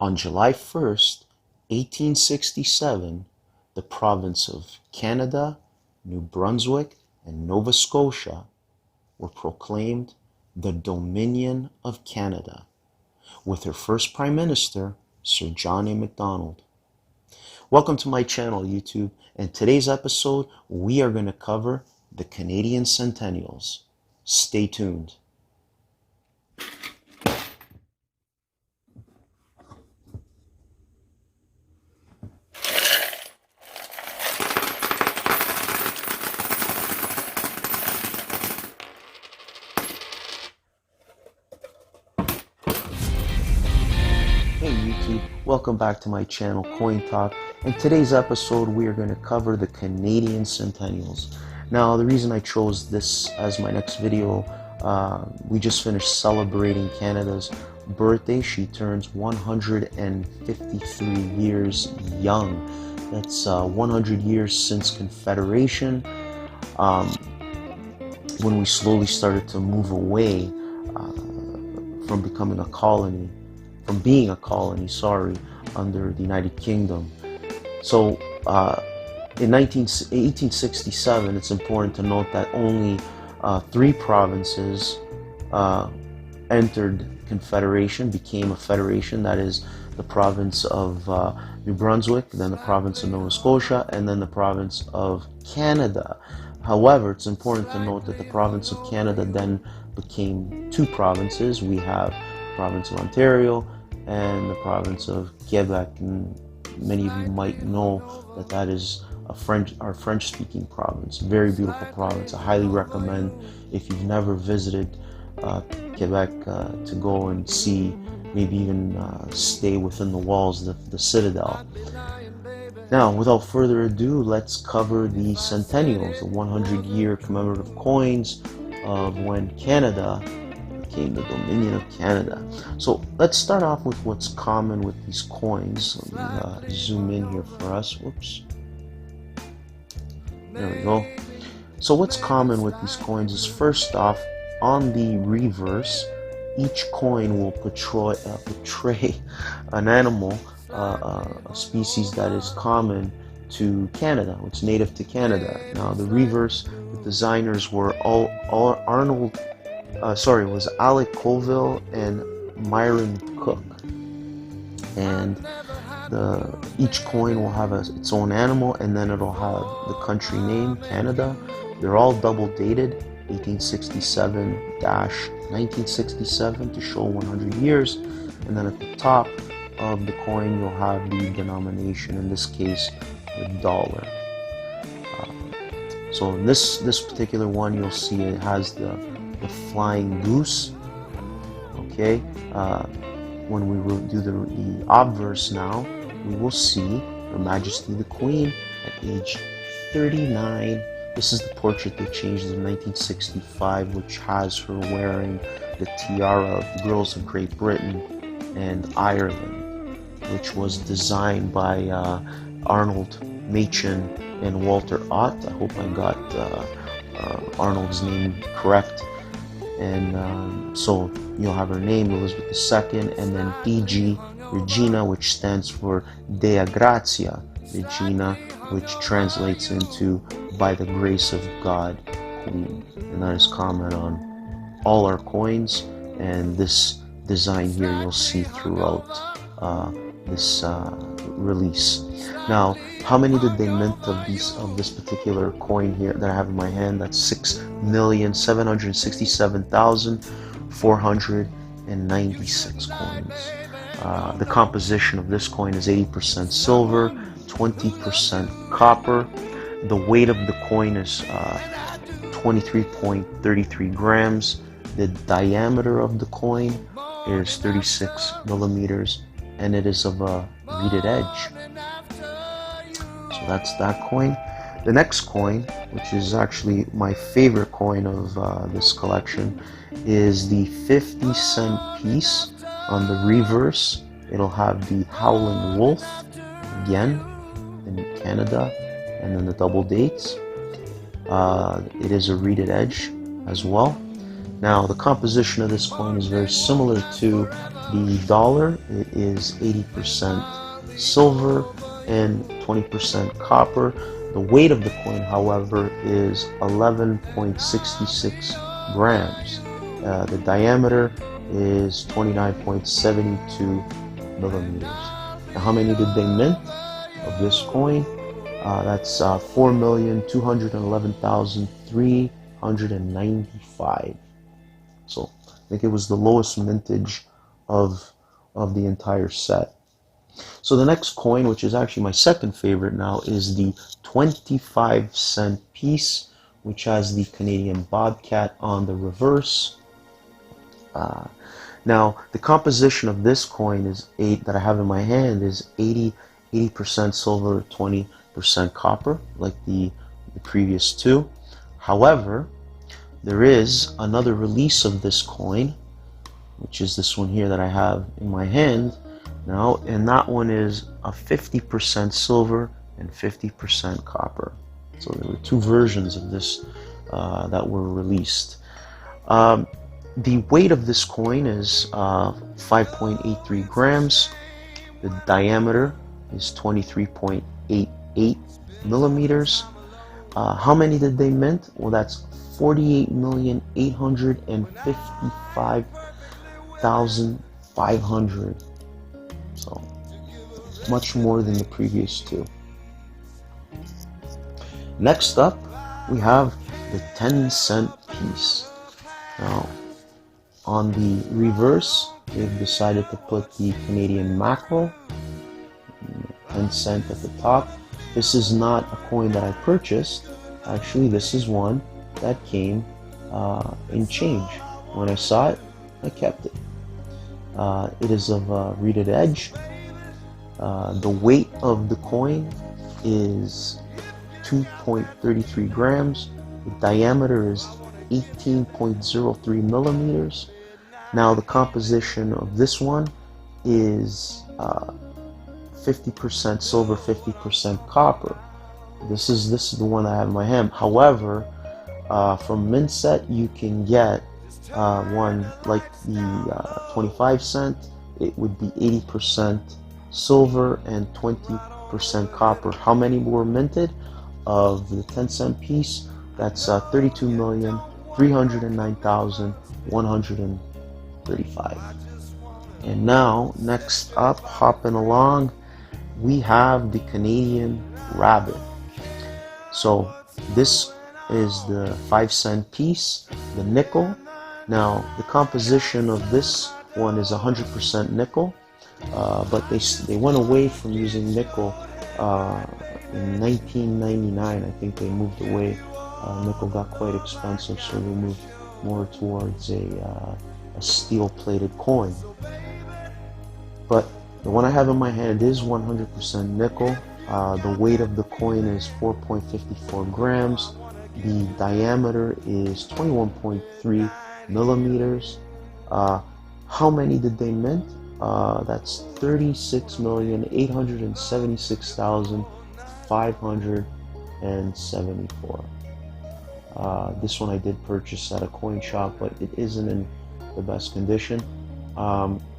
On July 1st, 1867, the province of Canada, New Brunswick, and Nova Scotia were proclaimed the Dominion of Canada, with her first Prime Minister, Sir John A. Macdonald. Welcome to my channel, YouTube, and today's episode, we are going to cover the Canadian Centennials. Stay tuned. Hey YouTube, welcome back to my channel Coin Talk. In today's episode we are going to cover the Canadian Centennials. Now the reason I chose this as my next video, we just finished celebrating Canada's birthday. She turns 153 years young. That's 100 years since Confederation, when we slowly started to move away from becoming a colony. From being a colony, under the United Kingdom. So in 1867, it's important to note that only 3 provinces entered Confederation, became a federation. That is the province of New Brunswick, then the province of Nova Scotia, and then the province of Canada. However, it's important to note that the province of Canada then became 2 provinces. We have the province of Ontario and the province of Quebec, and many of you might know that that is our French-speaking province. Very beautiful province. I highly recommend, if you've never visited Quebec, to go and see, maybe even stay within the walls, the citadel. Now, without further ado, let's cover the Centennials, the 100-year commemorative coins of when Canada became the Dominion of Canada. So let's start off with what's common with these coins. Let me zoom in here for us. Whoops. There we go. So what's common with these coins is, first off, on the reverse, each coin will portray an animal, a species that is common to Canada, it's native to Canada. Now the reverse, the designers were was Alec Colville and Myron Cook, and each coin will have its own animal, and then it'll have the country name, Canada. They're all double dated, 1867-1967, to show 100 years, and then at the top of the coin you'll have the denomination, in this case the dollar. So in this particular one, you'll see it has the flying goose. Okay, when we will do the obverse now, we will see Her Majesty the Queen at age 39. This is the portrait they changed in 1965, which has her wearing the tiara of the girls of Great Britain and Ireland, which was designed by Arnold Machen and Walter Ott. I hope I got Arnold's name correct. And so you'll have her name, Elizabeth II, and then DG, Regina, which stands for Dea Grazia Regina, which translates into by the grace of God, Queen. And that is common on all our coins, and this design here you'll see throughout this release. Now, how many did they mint of this particular coin here that I have in my hand? That's 6,767,496 coins. The composition of this coin is 80% silver, 20% copper. The weight of the coin is 23.33 grams. The diameter of the coin is 36 millimeters, and it is of a reeded edge. So that's that coin. The next coin, which is actually my favorite coin of this collection, is the 50-cent piece. On the reverse, it'll have the Howling Wolf, again, in Canada, and then the double dates. It is a reeded edge as well. Now, the composition of this coin is very similar to The dollar, it is 80% silver and 20% copper. The weight of the coin, however, is 11.66 grams. The diameter is 29.72 millimeters. Now, how many did they mint of this coin? That's 4,211,395. So I think it was the lowest mintage of the entire set. So the next coin, which is actually my second favorite now, is the 25-cent piece, which has the Canadian bobcat on the reverse. Now, the composition of this coin is that I have in my hand is 80% silver, 20% copper, like the previous two. However, there is another release of this coin, which is this one here that I have in my hand now, and that one is a 50% silver and 50% copper. So there were two versions of this that were released. The weight of this coin is 5.83 grams. The diameter is 23.88 millimeters. How many did they mint? Well, that's 48,855,500. So much more than the previous two. Next up, we have the 10-cent piece. Now, on the reverse, they've decided to put the Canadian mackerel, 10 cent at the top. This is not a coin that I purchased. Actually, this is one that came in change. When I saw it, I kept it. It is of reeded edge. The weight of the coin is 2.33 grams. The diameter is 18.03 millimeters. Now the composition of this one is 50% silver, 50% copper. This is the one I have in my hand. However, from Mint Set, you can get one like the 25 cent. It would be 80% silver and 20% copper. How many were minted of the 10-cent piece? That's 32,309,135. And now, next up, hopping along, we have the Canadian rabbit. So this is the 5-cent piece, the nickel. Now, the composition of this one is 100% nickel, but they went away from using nickel in 1999. I think they moved away. Nickel got quite expensive, so they moved more towards a steel-plated coin. But the one I have in my hand is 100% nickel. The weight of the coin is 4.54 grams. The diameter is 21.3 millimeters. How many did they mint? That's 36,876,574. This one I did purchase at a coin shop, but it isn't in the best condition.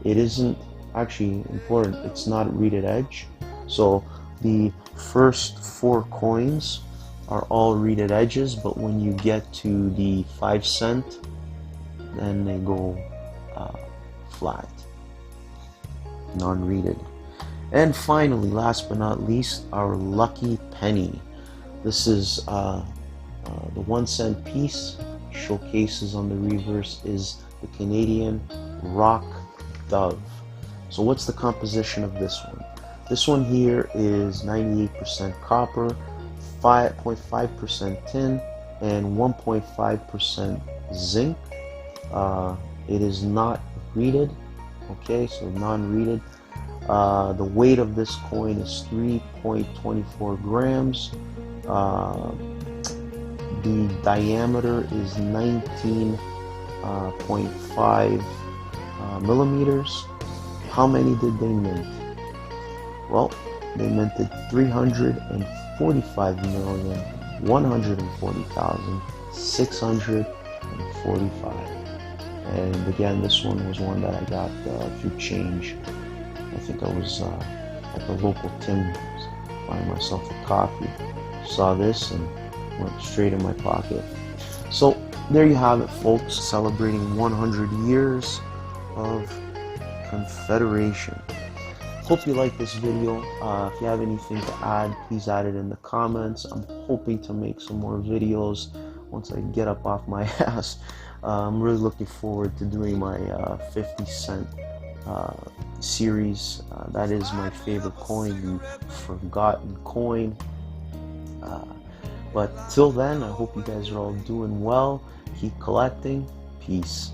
It isn't actually important. It's not reeded edge. So the first 4 coins are all reeded edges, but when you get to the 5 cent, then they go flat, non-reeded. And finally, last but not least, our lucky penny. This is the 1 cent piece. Showcases on the reverse is the Canadian rock dove. So what's the composition of this one? This one here is 98% copper, 5.5% tin, and 1.5% zinc. It is not reeded, okay, so non-reeded. The weight of this coin is 3.24 grams. The diameter is 19.5 millimeters. How many did they mint? Well, they minted 345,140,645. And again, this one was one that I got through change. I think I was at the local Tim's buying myself a coffee. Saw this and went straight in my pocket. So there you have it, folks, celebrating 100 years of Confederation. Hope you like this video. If you have anything to add, please add it in the comments. I'm hoping to make some more videos once I get up off my ass. I'm really looking forward to doing my 50 cent series. That is my favorite coin, the forgotten coin. But till then, I hope you guys are all doing well. Keep collecting. Peace.